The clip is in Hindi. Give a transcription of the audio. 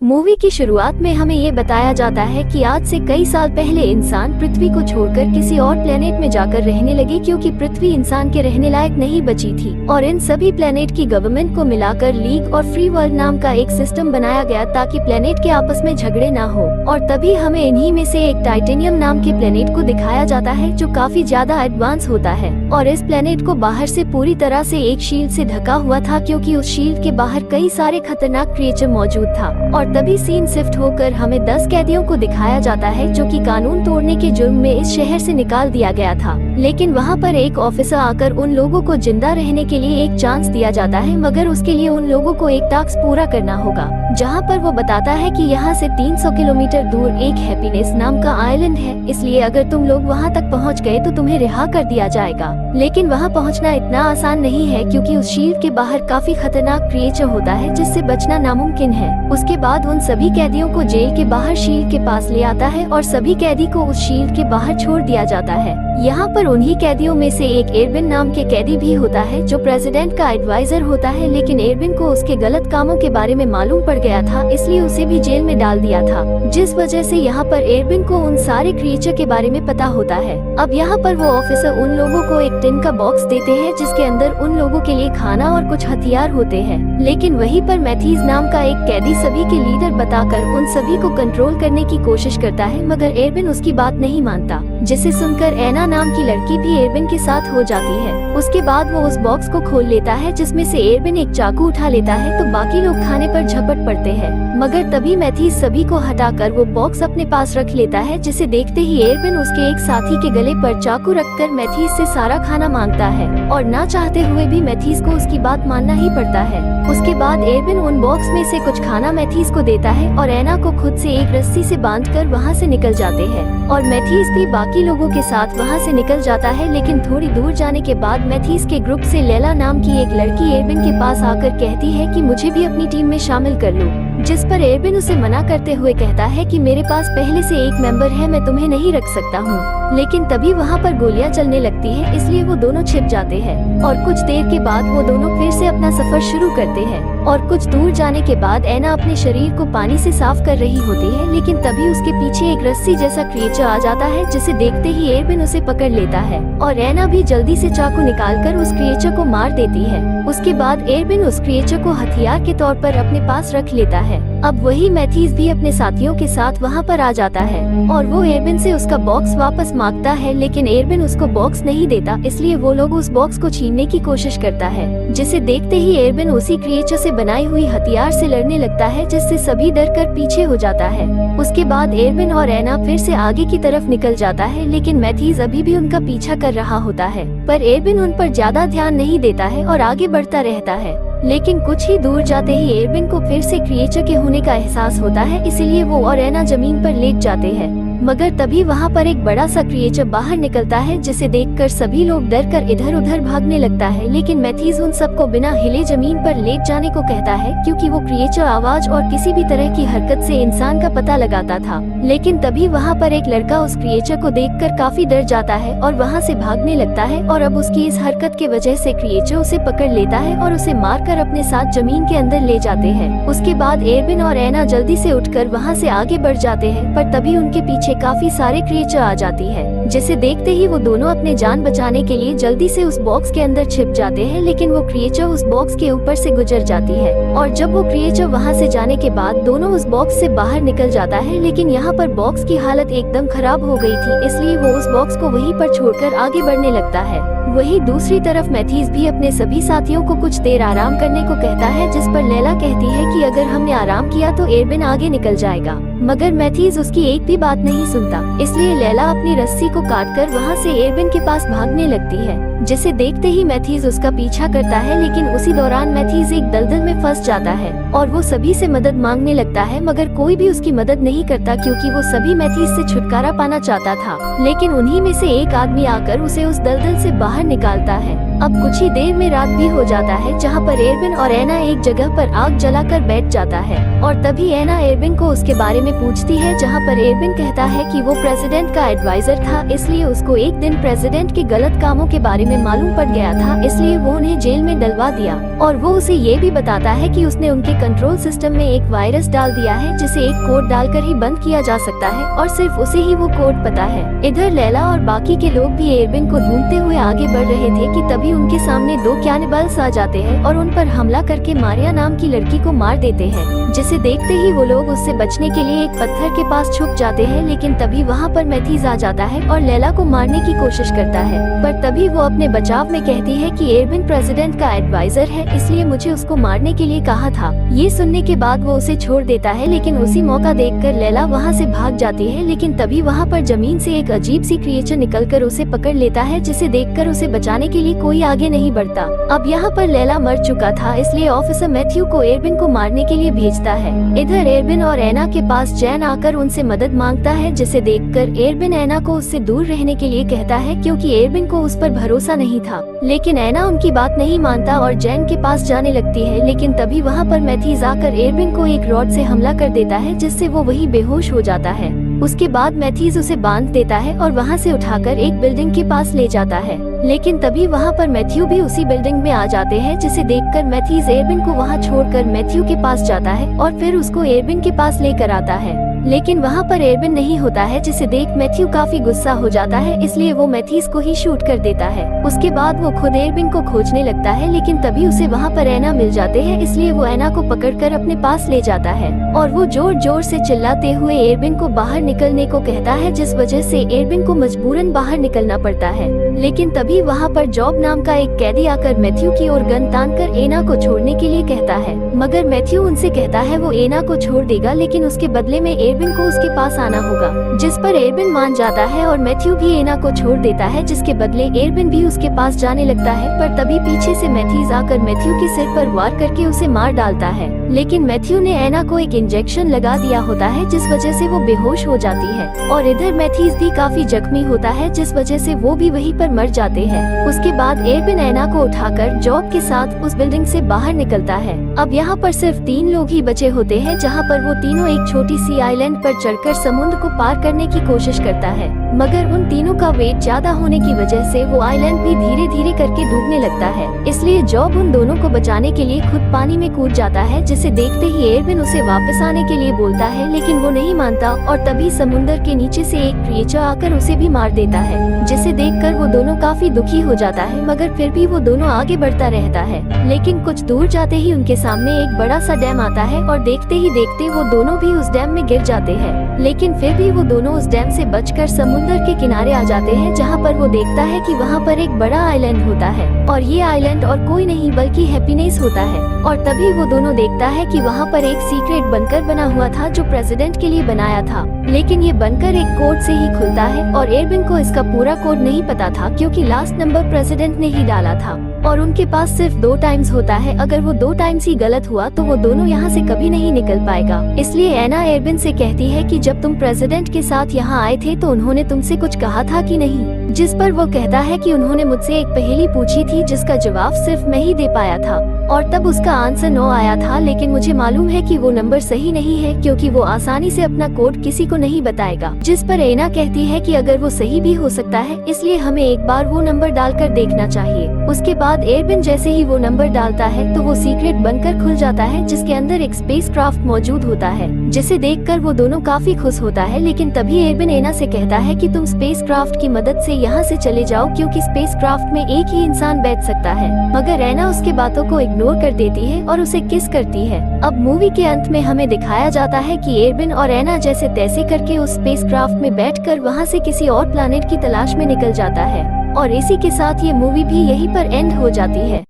मूवी की शुरुआत में हमें ये बताया जाता है कि आज से कई साल पहले इंसान पृथ्वी को छोड़कर किसी और प्लेनेट में जाकर रहने लगे, क्योंकि पृथ्वी इंसान के रहने लायक नहीं बची थी और इन सभी प्लेनेट की गवर्नमेंट को मिलाकर लीग और फ्री वर्ल्ड नाम का एक सिस्टम बनाया गया ताकि प्लेनेट के आपस में झगड़े ना हो। और तभी हमें इन्हीं में से एक टाइटेनियम नाम के प्लेनेट को दिखाया जाता है जो काफी ज्यादा एडवांस होता है और इस प्लेनेट को बाहर से पूरी तरह से एक शील्ड से ढका हुआ था, क्योंकि उस शील्ड के बाहर कई सारे खतरनाक क्रिएचर मौजूद था। और तभी सीन शिफ्ट होकर हमें 10 कैदियों को दिखाया जाता है जो कि कानून तोड़ने के जुर्म में इस शहर से निकाल दिया गया था। लेकिन वहाँ पर एक ऑफिसर आकर उन लोगों को जिंदा रहने के लिए एक चांस दिया जाता है, मगर उसके लिए उन लोगों को एक टास्क पूरा करना होगा, जहाँ पर वो बताता है कि यहाँ से 300 किलोमीटर दूर एक हैप्पीनेस नाम का आइलैंड है, इसलिए अगर तुम लोग वहाँ तक पहुँच गए तो तुम्हें रिहा कर दिया जाएगा। लेकिन वहाँ पहुँचना इतना आसान नहीं है, क्योंकि उस शील्ड के बाहर काफी खतरनाक क्रिएचर होता है जिससे बचना नामुमकिन है। उसके बाद उन सभी कैदियों को जेल के बाहर शील्ड के पास ले आता है और सभी कैदी को उस शील्ड के बाहर छोड़ दिया जाता है। यहाँ पर उन्हीं कैदियों में से एक एरविन नाम के कैदी भी होता है जो प्रेसिडेंट का एडवाइजर होता है, लेकिन एरविन को उसके गलत कामों के बारे में मालूम पड़ गया था, इसलिए उसे भी जेल में डाल दिया था, जिस वजह से यहाँ पर एरविन को उन सारे क्रिएचर के बारे में पता होता है। अब यहाँ पर वो ऑफिसर उन लोगों को एक टिन का बॉक्स देते हैं जिसके अंदर उन लोगों के लिए खाना और कुछ हथियार होते हैं, लेकिन वहीं पर मैथीज नाम का एक कैदी सभी के लीडर बताकर उन सभी को कंट्रोल करने की कोशिश करता है, मगर एरविन उसकी बात नहीं मानता, जिसे सुनकर एना नाम की लड़की भी एरविन के साथ हो जाती है। उसके बाद वो उस बॉक्स को खोल लेता है जिसमें से एरविन एक चाकू उठा लेता है तो बाकी लोग खाने पर झपट पड़ते हैं, मगर तभी मैथीज सभी को हटाकर वो बॉक्स अपने पास रख लेता है, जिसे देखते ही एरविन उसके एक साथी के गले पर चाकू रखकर मैथीज से सारा खाना मांगता है और ना चाहते हुए भी मैथीज को उसकी बात मानना ही पड़ता है। उसके बाद एरविन उन बॉक्स में से कुछ खाना मैथीज को देता है और एना को खुद से एक रस्सी से बांधकर वहाँ से निकल जाते हैं और मैथीज भी बाकी लोगों के साथ वहाँ से निकल जाता है। लेकिन थोड़ी दूर जाने के बाद मैथीज के ग्रुप से लैला नाम की एक लड़की एरविन के पास आकर कहती है कि मुझे भी अपनी टीम में शामिल कर लो, जिस पर एरविन उसे मना करते हुए कहता है कि मेरे पास पहले से एक मेंबर है, मैं तुम्हें नहीं रख सकता हूँ। लेकिन तभी वहाँ पर गोलियां चलने लगती है, इसलिए वो दोनों छिप जाते हैं और कुछ देर के बाद वो दोनों फिर से अपना सफर शुरू करते हैं। और कुछ दूर जाने के बाद एना अपने शरीर को पानी से साफ कर रही होती है, लेकिन तभी उसके पीछे एक रस्सी जैसा क्रिएचर आ जाता है, जिसे देखते ही एरविन उसे पकड़ लेता है और एना भी जल्दी से चाकू निकालकर उस क्रिएचर को मार देती है। उसके बाद एरविन उस क्रिएचर को हथियार के तौर पर अपने पास रख लेता है। अब वही मैथीज भी अपने साथियों के साथ वहाँ पर आ जाता है और वो एरविन से उसका बॉक्स वापस मांगता है, लेकिन एरविन उसको बॉक्स नहीं देता, इसलिए वो लोग उस बॉक्स को छीनने की कोशिश करता है, जिसे देखते ही एरविन उसी क्रिएचर से बनाई हुई हथियार से लड़ने लगता है, जिससे सभी डर कर पीछे हो जाता है। उसके बाद एरविन और एना फिर से आगे की तरफ निकल जाता है, लेकिन मैथीज अभी भी उनका पीछा कर रहा होता है, पर एरविन उन पर ज्यादा ध्यान नहीं देता है और आगे बढ़ता रहता है। लेकिन कुछ ही दूर जाते ही एरविन को फिर से क्रिएचर के होने का एहसास होता है, इसीलिए वो और एना जमीन पर लेट जाते हैं, मगर तभी वहाँ पर एक बड़ा सा क्रिएचर बाहर निकलता है, जिसे देखकर सभी लोग डर कर इधर उधर भागने लगता है। लेकिन मैथीज उन सबको बिना हिले जमीन पर लेट जाने को कहता है, क्योंकि वो क्रिएचर आवाज और किसी भी तरह की हरकत से इंसान का पता लगाता था। लेकिन तभी वहाँ पर एक लड़का उस क्रिएचर को देखकर काफी डर जाता है और वहाँ से भागने लगता है और अब उसकी इस हरकत के वजह से क्रिएचर उसे पकड़ लेता है और उसे मारकर अपने साथ जमीन के अंदर ले जाते हैं। उसके बाद एरविन और एना जल्दी से उठकर वहाँ से आगे बढ़ जाते हैं, पर तभी उनके पीछे काफी सारे क्रिएचर आ जाती है, जिसे देखते ही वो दोनों अपने जान बचाने के लिए जल्दी से उस बॉक्स के अंदर छिप जाते हैं, लेकिन वो क्रिएचर उस बॉक्स के ऊपर से गुजर जाती है और जब वो क्रिएचर वहाँ से जाने के बाद दोनों उस बॉक्स से बाहर निकल जाता है। लेकिन यहाँ पर बॉक्स की हालत एकदम खराब हो गई थी, इसलिए वो उस बॉक्स को वहीं पर छोड़कर आगे बढ़ने लगता है। वहीं दूसरी तरफ मैथीज भी अपने सभी साथियों को कुछ देर आराम करने को कहता है, जिस पर लैला कहती है कि अगर हमने आराम किया तो एरविन आगे निकल जाएगा, मगर मैथीज उसकी एक भी बात नहीं सुनता, इसलिए लैला अपनी रस्सी को काटकर वहाँ से एरविन के पास भागने लगती है, जिसे देखते ही मैथीज उसका पीछा करता है। लेकिन उसी दौरान मैथीज एक दलदल में फंस जाता है और वो सभी से मदद मांगने लगता है, मगर कोई भी उसकी मदद नहीं करता, क्योंकि वो सभी मैथीज से छुटकारा पाना चाहता था। लेकिन उन्हीं में से एक आदमी आकर उसे उस दलदल से बाहर निकालता है। अब कुछ ही देर में रात भी हो जाता है, जहाँ पर एरविन और एना एक जगह पर आग जलाकर बैठ जाता है और तभी एना एरविन को उसके बारे में पूछती है, जहाँ पर एरविन कहता है कि वो प्रेसिडेंट का एडवाइजर था, इसलिए उसको एक दिन प्रेसिडेंट के गलत कामों के बारे में में मालूम पड़ गया था, इसलिए वो उन्हें जेल में डलवा दिया। और वो उसे ये भी बताता है कि उसने उनके कंट्रोल सिस्टम में एक वायरस डाल दिया है जिसे एक कोड डालकर ही बंद किया जा सकता है और सिर्फ उसे ही वो कोड पता है। इधर लैला और बाकी के लोग भी एरबिन को ढूंढते हुए आगे बढ़ रहे थे कि तभी उनके सामने दो कैनिबल्स आ जाते हैं और उन पर हमला करके मारिया नाम की लड़की को मार देते हैं, जिसे देखते ही वो लोग उससे बचने के लिए एक पत्थर के पास छुप जाते हैं। लेकिन तभी वहाँ पर मैथीज आ जाता है और लैला को मारने की कोशिश करता है, पर तभी वो अपने बचाव में कहती है कि एरबिन प्रेसिडेंट का एडवाइजर है, इसलिए मुझे उसको मारने के लिए कहा था। ये सुनने के बाद वो उसे छोड़ देता है, लेकिन उसी मौका देखकर लैला वहाँ से भाग जाती है। लेकिन तभी वहाँ पर जमीन से एक अजीब सी क्रिएचर निकलकर उसे पकड़ लेता है, जिसे देखकर उसे बचाने के लिए कोई आगे नहीं बढ़ता। अब यहाँ पर लैला मर चुका था, इसलिए ऑफिसर मैथ्यू को एरबिन को मारने के लिए भेजता है। इधर एरबिन और एना के पास जैन आकर उनसे मदद मांगता है, जिसे देखकर एरबिन एना को उससे दूर रहने के लिए कहता है, क्योंकि एरबिन को उस पर भरोसा नहीं था। लेकिन एना उनकी बात नहीं मानता और जैन के पास जाने लगती है। लेकिन तभी वहाँ पर मैथीज आकर एरबिन को एक रॉड से हमला कर देता है, जिससे वो वही बेहोश हो जाता है। उसके बाद मैथीज उसे बांध देता है और वहाँ से उठाकर एक बिल्डिंग के पास ले जाता है। लेकिन तभी वहाँ पर मैथ्यू भी उसी बिल्डिंग में आ जाते हैं, जिसे देखकर मैथीज एरबिन को वहाँ छोड़कर मैथ्यू के पास जाता है और फिर उसको एरबिन के पास लेकर आता है। लेकिन वहाँ पर एरबिन नहीं होता है, जिसे देख मैथ्यू काफी गुस्सा हो जाता है, इसलिए वो मैथीज को ही शूट कर देता है। उसके बाद वो खुद एरबिन को खोजने लगता है, लेकिन तभी उसे वहाँ पर एना मिल जाते हैं, इसलिए वो एना को पकड़कर अपने पास ले जाता है और वो जोर जोर से चिल्लाते हुए एरबिन को बाहर निकलने को कहता है, जिस वजह से एरबिन को मजबूरन बाहर निकलना पड़ता है। लेकिन तभी वहाँ पर जॉब नाम का एक कैदी आकर मैथ्यू की ओर गन तानकर एना को छोड़ने के लिए कहता है, मगर मैथ्यू उनसे कहता है वो एना को छोड़ देगा, लेकिन उसके बदले में एरबिन को उसके पास आना होगा, जिस पर एरबिन मान जाता है और मैथ्यू भी एना को छोड़ देता है, जिसके बदले एरबिन भी उसके पास जाने लगता है। पर तभी पीछे से मैथीज आकर मैथ्यू के सिर पर वार करके उसे मार डालता है, लेकिन मैथ्यू ने एना को एक इंजेक्शन लगा दिया होता है, जिस वजह से वो बेहोश हो जाती है। और इधर मैथीज भी काफी जख्मी होता है, जिस वजह से वो भी वहीं पर मर जाते हैं। उसके बाद एरबिन एना को उठाकर जॉब के साथ उस बिल्डिंग से बाहर निकलता है। अब यहाँ पर सिर्फ 3 लोग ही बचे होते हैं, जहाँ पर वो तीनों एक छोटी सी आइलैंड पर चढ़कर समुद्र को पार करने की कोशिश करता है, मगर उन तीनों का वेट ज्यादा होने की वजह से वो आइलैंड भी धीरे धीरे करके डूबने लगता है। इसलिए जॉब उन दोनों को बचाने के लिए खुद पानी में कूद जाता है, जिसे देखते ही एरबिन उसे वापस आने के लिए बोलता है, लेकिन वो नहीं मानता और तभी समुद्र के नीचे से एक क्रिएचर आकर उसे भी मार देता है, जिसे देखकर वो दोनों काफी दुखी हो जाता है, मगर फिर भी वो दोनों आगे बढ़ता रहता है। लेकिन कुछ दूर जाते ही उनके सामने एक बड़ा सा डैम आता है और देखते ही देखते वो दोनों भी उस डैम में गिर जाते हैं। लेकिन फिर भी वो दोनों उस डैम से बचकर समुद्र के किनारे आ जाते हैं, जहाँ पर वो देखता है कि वहाँ पर एक बड़ा आइलैंड होता है और ये आइलैंड और कोई नहीं बल्कि हैप्पीनेस होता है। और तभी वो दोनों देखता है कि वहाँ पर एक सीक्रेट बंकर बना हुआ था, जो प्रेसिडेंट के लिए बनाया था, लेकिन ये बंकर एक कोड से ही खुलता है और एरबिन को इसका पूरा कोड नहीं पता था, क्योंकि लास्ट नंबर प्रेसिडेंट ने ही डाला था और उनके पास सिर्फ 2 टाइम्स होता है। अगर वो 2 टाइम्स ही गलत हुआ तो वो दोनों यहाँ से कभी नहीं निकल पाएगा। इसलिए एना एरबिन से कहती है कि जब तुम प्रेसिडेंट के साथ यहाँ आए थे तो उन्होंने तुमसे कुछ कहा था कि नहीं, जिस पर वो कहता है कि उन्होंने मुझसे एक पहेली पूछी थी, जिसका जवाब सिर्फ मैं ही दे पाया था और तब उसका आंसर 9 आया था, लेकिन मुझे मालूम है कि वो नंबर सही नहीं है, क्योंकि वो आसानी से अपना कोड किसी को नहीं बताएगा। जिस पर एना कहती है कि अगर वो सही भी हो सकता है, इसलिए हमें एक बार वो नंबर डालकर देखना चाहिए। उसके बाद एरबिन जैसे ही वो नंबर डालता है तो वो सीक्रेट बनकर खुल जाता है, जिसके अंदर एक स्पेसक्राफ्ट मौजूद होता है, जिसे देखकर वो दोनों काफी खुश होता है। लेकिन तभी एरबिन एना से कहता है कि तुम स्पेसक्राफ्ट की मदद से यहाँ से चले जाओ, क्योंकि स्पेसक्राफ्ट में एक ही इंसान बैठ सकता है। मगर एना उसके बातों को इग्नोर कर देती है और उसे किस करती है। अब मूवी के अंत में हमें दिखाया जाता है कि एरबिन और एना जैसे तैसे करके उस स्पेसक्राफ्ट में बैठकर वहाँ से किसी और प्लैनेट की तलाश में निकल जाता है और इसी के साथ ये मूवी भी यहीं पर एंड हो जाती है।